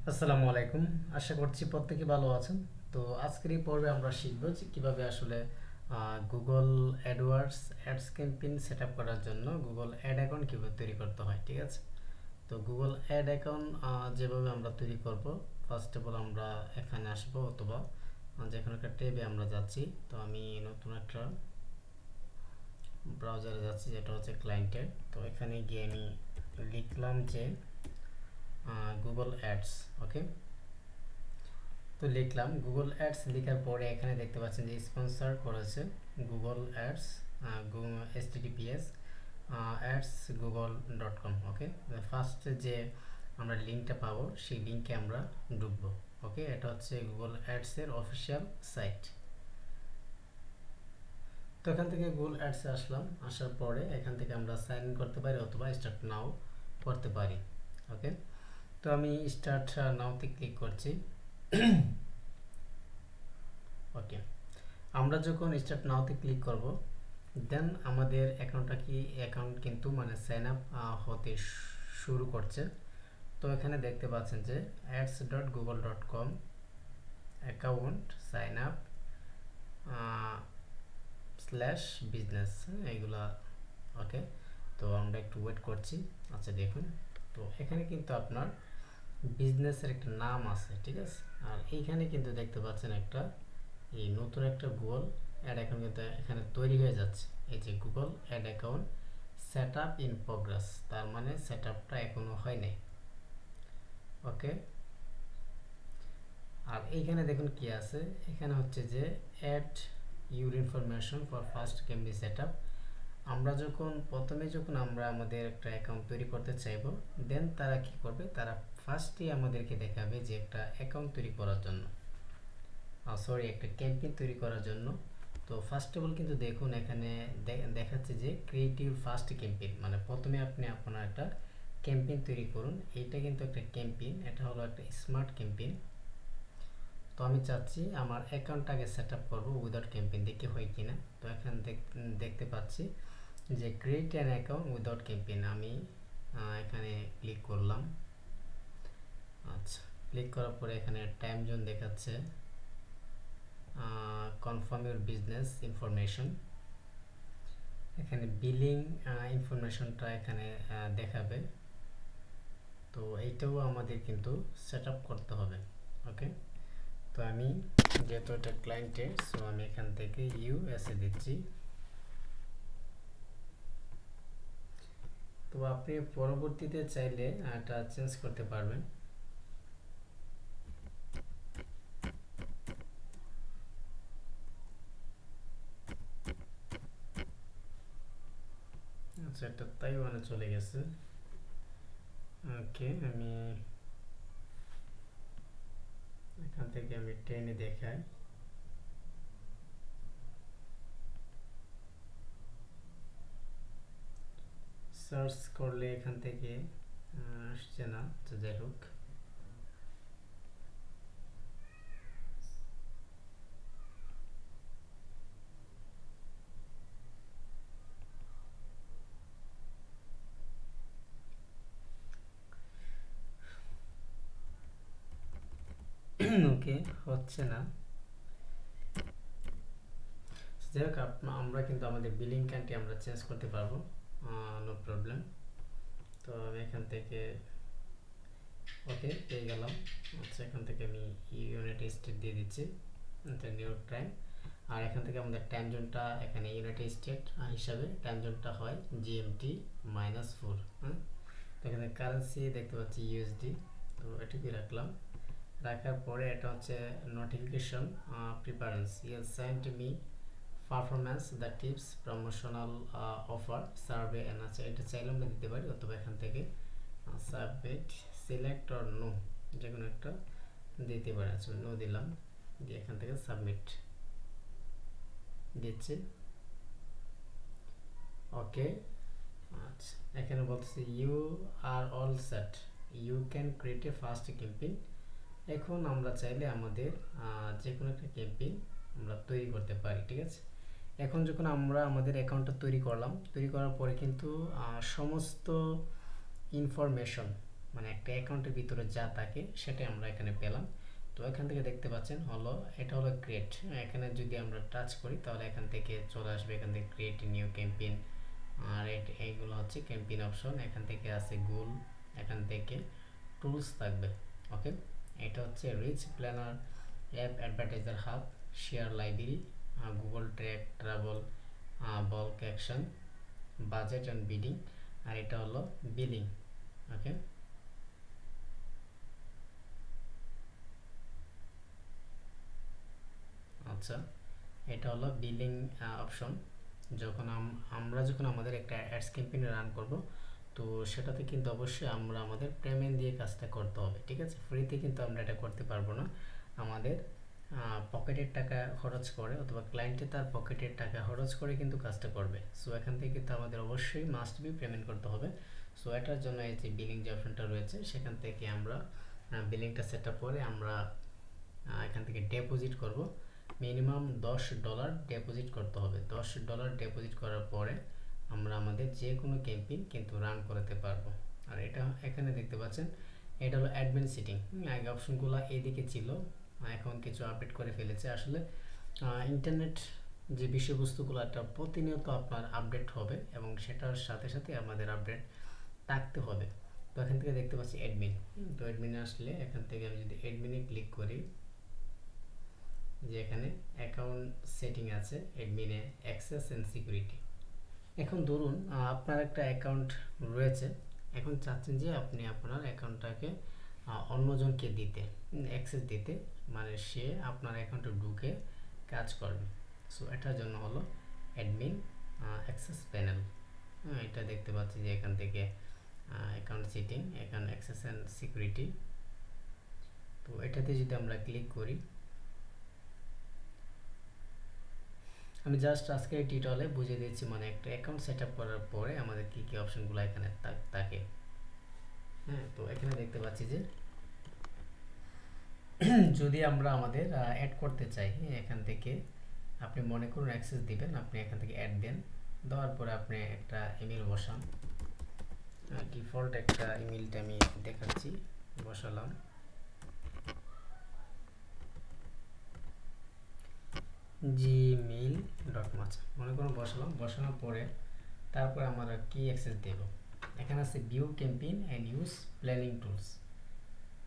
আসসালামু আলাইকুম। আশা করছি প্রত্যেকে ভালো আছেন। তো আজকের এই পর্বে আমরা শিখব যে কিভাবে আসলে Google AdWords ads campaign set up করার জন্য গুগল অ্যাড অ্যাকাউন্ট কীভাবে তৈরি করতে হয়। ঠিক আছে, তো গুগল অ্যাড অ্যাকাউন্ট যেভাবে আমরা তৈরি করব, ফার্স্ট অফ অল আমরা এখানে আসবো অথবা যে কোনো একটা ট্যাবে আমরা যাচ্ছি। তো আমি নতুন একটা ব্রাউজারে যাচ্ছি যেটা হচ্ছে ক্লায়েন্টের। তো এখানে গিয়ে আমি লিখলাম যে গুগল অ্যাডস। ওকে, তো লিখলাম গুগল অ্যাডস। লেখার পরে এখানে দেখতে পাচ্ছেন যে স্পন্সর করেছে Google ads https ads google.com। ওকে, ফার্স্ট যে আমরা লিঙ্কটা পাবো সেই লিঙ্কে আমরা ঢুকবো। ওকে, এটা হচ্ছে গুগল অ্যাডসের অফিসিয়াল সাইট। তো এখান থেকে গুগল অ্যাডসে আসলাম। আসার পরে এখান থেকে আমরা সাইন ইন করতে পারি অথবা স্টার্ট নাও করতে পারি। ওকে, তো আমি স্টার্ট নাওতে ক্লিক করছি। ওকে, আমরা যখন স্টার্ট নাওতে ক্লিক করব, দেন আমাদের অ্যাকাউন্ট কিন্তু মানে সাইন আপ হতে শুরু করছে। তো এখানে দেখতে পাচ্ছেন যে ads.google.com account sign up slash business এইগুলা। ওকে, তো আমরা একটু ওয়েট করছি। আচ্ছা দেখুন, তো এখানে কিন্তু আপনার বিজনেসের একটা নাম আছে। ঠিক আছে, আর এইখানে কিন্তু দেখতে পাচ্ছেন একটা এই নতুন একটা গুগল অ্যাড অ্যাকাউন্ট কিন্তু এখানে তৈরি হয়ে যাচ্ছে। এই যে Google ad account set up in progress, তার মানে সেট আপটা এখনো হয় নাই। ওকে, আর এইখানে দেখুন কি আছে, এখানে হচ্ছে যে add your information for first campaign set up. আমরা যখন আমরা আমাদের একটা অ্যাকাউন্ট তৈরি করতে চাইবো, দেন তারা কি করবে, তারা ফার্স্টে আমাদেরকে দেখাবে যে একটা অ্যাকাউন্ট তৈরি করার জন্য একটা ক্যাম্পেইন তৈরি করার জন্য। তো ফার্স্ট অফ অল কিন্তু দেখুন এখানে দেখাচ্ছে যে ক্রিয়েট ইউর ফার্স্ট ক্যাম্পেইন, মানে প্রথমে আপনি আপনার একটা ক্যাম্পেইন তৈরি করুন। এইটা কিন্তু একটা ক্যাম্পেইন, এটা হলো একটা স্মার্ট ক্যাম্পেইন। তো আমি চাচ্ছি আমার অ্যাকাউন্টটাকে সেট আপ করবো উইদাউট ক্যাম্পেইন, দেখি হয় কিনা। তো এখানে দেখতে পাচ্ছি যে create an account without campaign. আমি এখানে ক্লিক করলাম। আচ্ছা, ক্লিক করার পরে এখানে টাইম জোন দেখাচ্ছে, কনফার্ম ইউর বিজনেস ইনফরমেশন। এখানে বিলিং ইনফরমেশনটা এখানে দেখাবে। তো এইটাও আমাদের কিন্তু সেট আপ করতে হবে। ওকে, তো আমি যেহেতু এটা ক্লায়েন্টের, সো আমি এখান থেকে ইউএসএ দিচ্ছি। তো আপনি পরবর্তীতে চাইলে এটা চেঞ্জ করতে পারবেন। আচ্ছা, এটা তাইওয়ানে চলে গেছে। ওকে, আমি এখান থেকে আমি টেনে দেখাই। সার্চ করলে এখান থেকে আসছে না, তো যাই হোক। ওকে, হচ্ছে না। যাই হোক, আমরা কিন্তু আমাদের বিলিং কান্ট্রি আমরা চেঞ্জ করতে পারবো, নো প্রবলেম। তো আমি এখান থেকে ওকে পেয়ে গেলাম। আচ্ছা, এখান থেকে আমি ইউনাইটেড স্টেট দিয়ে দিচ্ছি, নিউ ইয়র্ক টাইম। আর এখান থেকে আমাদের টাইম জোনটা এখানে ইউনাইটেড স্টেট হিসাবে টাইম জোনটা হয় জিএমটি -4। হ্যাঁ, এখানে কারেন্সি দেখতে পাচ্ছি ইউএসডি। তো এটুকুই রাখলাম। রাখার পরে এটা হচ্ছে notification preference, you send me performance the tips promotional offer survey and. আচ্ছা, এটা চাইলে আমরা দিতে পারি অথবা এখান থেকে সাবমিট সিলেক্ট অর নো যে কোনো একটা দিতে পারি। আচ্ছা, নো দিলাম, দিয়ে এখান থেকে সাবমিট দিচ্ছি। ওকে, আচ্ছা, এখানে বলতেছে you are all set, you can create a first campaign. এখন আমরা চাইলে আমাদের যে কোনো একটা ক্যাম্পেইন আমরা তৈরি করতে পারি। ঠিক আছে, এখন যখন আমরা আমাদের অ্যাকাউন্টটা তৈরি করলাম, তৈরি করার পরে কিন্তু সমস্ত ইনফরমেশন মানে একটা অ্যাকাউন্টের ভিতরে যা থাকে সেটাই আমরা এখানে পেলাম। তো এখান থেকে দেখতে পাচ্ছেন হলো এটা হলো ক্রিয়েট। এখানে যদি আমরা টাচ করি তাহলে এখান থেকে চলে আসবে, এখান থেকে ক্রিয়েট নিউ ক্যাম্পেইন, আর এইগুলো হচ্ছে ক্যাম্পেইন অপশন। এখান থেকে আছে গোল, এখান থেকে টুলস থাকবে। ওকে, এটা হচ্ছে reach planner, app advertiser hub, share library, Google track, travel, bulk action, budget and bidding, আর এটা হলো বিলিং। ওকে, আচ্ছা, এটা হলো বিলিং অপশন। যখন আমরা যখন আমাদের একটা অ্যাডস ক্যাম্পেইন রান করব, তো সেটাতে কিন্তু অবশ্যই আমরা আমাদের পেমেন্ট দিয়ে কাজটা করতে হবে, ঠিক আছে? ফ্রিতে কিন্তু আমরা এটা করতে পারবো না, আমাদের পকেটের টাকা খরচ করে অথবা ক্লায়েন্টে তার পকেটের টাকা খরচ করে কিন্তু কাজটা করবে। সো এখান থেকে কিন্তু আমাদের অবশ্যই মাস্ট বি পেমেন্ট করতে হবে। সো এটার জন্য এই যে বিলিং যে অপশনটা রয়েছে সেখান থেকে আমরা বিলিংটা সেট আপ করে আমরা এখান থেকে ডিপোজিট করব। মিনিমাম $10 ডিপোজিট করতে হবে। $10 ডিপোজিট করার পরে আমরা আমাদের যে কোনো ক্যাম্পেইন কিন্তু রান করতে পারবো। আর এটা এখানে দেখতে পাচ্ছেন এটা হলো অ্যাডমিন সেটিং। আগে অপশনগুলো এইদিকে ছিল, এখন কিছু আপডেট করে ফেলেছে। আসলে ইন্টারনেট যে বিষয়বস্তুগুলো একটা প্রতিনিয়ত আপনার আপডেট হবে এবং সেটার সাথে সাথে আমাদের আপডেট থাকতে হবে। তো এখান থেকে দেখতে পাচ্ছি অ্যাডমিন। তো অ্যাডমিনে আসলে এখান থেকে আমি যদি অ্যাডমিনে ক্লিক করি, যে এখানে অ্যাকাউন্ট সেটিং আছে, অ্যাডমিনে অ্যাক্সেস এন্ড সিকিউরিটি। এখন ধরুন আপনার একটা অ্যাকাউন্ট রয়েছে, এখন চাচ্ছেন যে আপনি আপনার অ্যাকাউন্টটাকে অন্যজনকে দিতে, অ্যাক্সেস দিতে, মানে সে আপনার অ্যাকাউন্টে ঢুকে কাজ করবে। সো এটার জন্য হলো অ্যাডমিন অ্যাক্সেস প্যানেল। এটা দেখতে পাচ্ছি যে এখান থেকে account setting, account access and security. তো এটাতে যদি আমরা ক্লিক করি, আমি জাস্ট আজকে এই টিউটোরিয়ালে বুঝিয়ে দিচ্ছি মানে একটা অ্যাকাউন্ট সেট আপ করার পরে আমাদের কী কী অপশনগুলো এখানে থাকে। হ্যাঁ, তো এখানে দেখতে পাচ্ছি যে যদি আমরা আমাদের অ্যাড করতে চাই, এখান থেকে আপনি মনে করুন অ্যাক্সেস দিবেন, আপনি এখান থেকে অ্যাড দেন, দেওয়ার পরে আপনি একটা ইমেল বসান। ডিফল্ট একটা ইমেলটা আমি দেখাচ্ছি, বসালাম। gmail.com, আচ্ছা মনে করুন বসালাম। বসানোর পরে তারপরে আমরা কি অ্যাক্সেস দেব, এখানে আছে view campaign and use planning tools.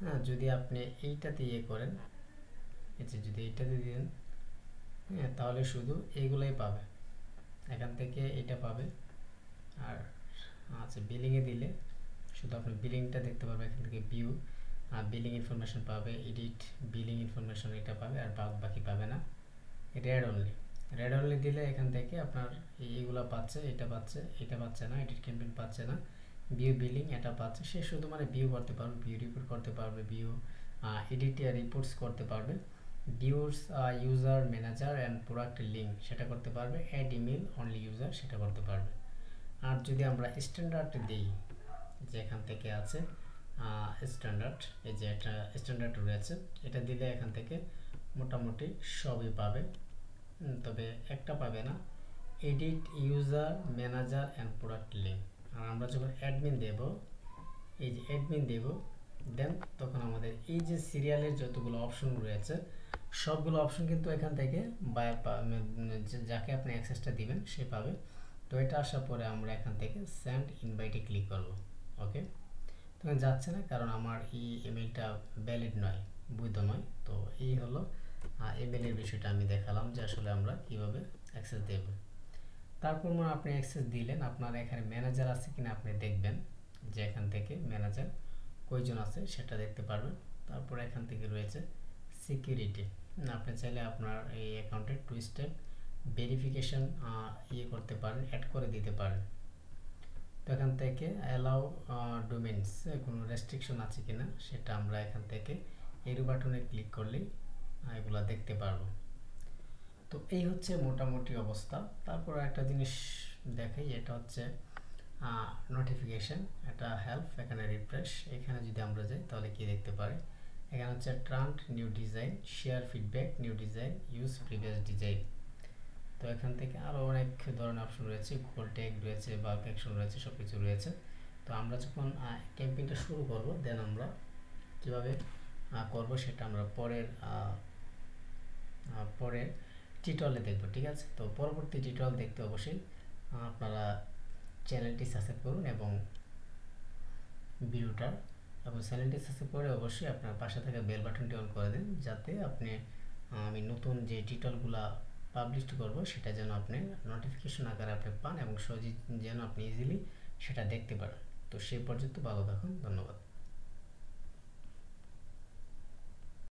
হ্যাঁ, যদি আপনি এইটাতে ইয়ে করেন, যদি এইটাতে দেন, হ্যাঁ, তাহলে শুধু এইগুলাই পাবে, এখান থেকে এটা পাবে। আর আচ্ছা, বিলিংয়ে দিলে শুধু আপনি বিলিংটা দেখতে পারবেন, এখান থেকে ভিউ বিলিং ইনফরমেশন পাবে, এডিট বিলিং ইনফরমেশন এটা পাবে, আর বাকি পাবে না। রেড অনলি দিলে এখান থেকে আপনার এইগুলো পাচ্ছে, এটা পাচ্ছে না, এডিট ক্যাম্পেইন পাচ্ছে না, ভিউ বিলিং এটা পাচ্ছে। সে শুধু মানে ভিউ করতে পারবে, ভিউ রিপোর্ট করতে পারবে, ভিউ এডিট রিপোর্টস করতে পারবে, views user manager and product link সেটা করতে পারবে, অ্যাড ইমেল অনলি ইউজার সেটা করতে পারবে। আর যদি আমরা স্ট্যান্ডার্ড দিই, যেখান থেকে আছে স্ট্যান্ডার্ড, এই যে একটা স্ট্যান্ডার্ড রয়েছে, এটা দিলে এখান থেকে মোটামুটি সবই পাবে। তবে একটা পাবে না, edit user manager and product link. আর আমরা যখন অ্যাডমিন দেব, এই যে অ্যাডমিন দেব, দেন তখন আমাদের এই যে সিরিয়ালের যতগুলো অপশন রয়েছে সবগুলো অপশন কিন্তু এখান থেকে যাকে আপনি অ্যাক্সেসটা দিবেন সে পাবে। তো এটা আসার পরে আমরা এখান থেকে সেন্ড ইনভাইটে ক্লিক করব। ওকে, তখন যাচ্ছে না কারণ আমার এই ইমেলটা ভ্যালিড নয়, বৈধ নয়। তো এই হলো ইমেলের বিষয়টা আমি দেখালাম যে আসলে আমরা কিভাবে অ্যাক্সেস দেব। তারপর মানে আপনি অ্যাক্সেস দিলেন, আপনার এখানে ম্যানেজার আছে কিনা আপনি দেখবেন, যে এখান থেকে ম্যানেজার কয়জন আছে সেটা দেখতে পারবেন। তারপর এখান থেকে রয়েছে সিকিউরিটি, আপনি চাইলে আপনার এই অ্যাকাউন্টে 2 স্টেপ ভেরিফিকেশন ইয়ে করতে পারেন, অ্যাড করে দিতে পারেন। তো এখান থেকে অ্যালাউ ডোমেইনস, কোনো রেস্ট্রিকশন আছে কিনা সেটা আমরা এখান থেকে এরো বাটনে ক্লিক করলেই এগুলো দেখতে পারবো। তো এই হচ্ছে মোটামুটি অবস্থা। তারপর একটা জিনিস দেখাই, এটা হচ্ছে নোটিফিকেশন, এটা হেল্প, এখানে রিফ্রেশ, এখানে যদি আমরা যাই তাহলে কি দেখতে পারি, এখানে হচ্ছে ট্রান্ট new design, share feedback, new design, use previous design. তো এখান থেকে আরও অনেক ধরনের অপশন রয়েছে, গুগল ট্যাগ রয়েছে, বাল্ক অ্যাকশন রয়েছে, সব কিছু রয়েছে। তো তো আমরা যখন ক্যাম্পেইনটা শুরু করব দেন আমরা কিভাবে করব সেটা আমরা পরের টিউটোরিয়ালে দেখব, ঠিক আছে? তো পরবর্তী টিউটোরিয়াল দেখতে অবশ্যই আপনারা চ্যানেলটি সাবস্ক্রাইব করুন এবং চ্যানেলটি সাবস্ক্রাইব করে অবশ্যই আপনার পাশে থাকা বেল বাটনটি অন করে দিন, যাতে আপনি আমি নতুন যে টিউটোরিয়ালগুলো পাবলিশ করব সেটা যেন আপনি নোটিফিকেশন আকারে আপনি পান এবং সহজেই যেন আপনি ইজিলি সেটা দেখতে পারেন। তো সেই পর্যন্ত ভালো থাকুন, ধন্যবাদ।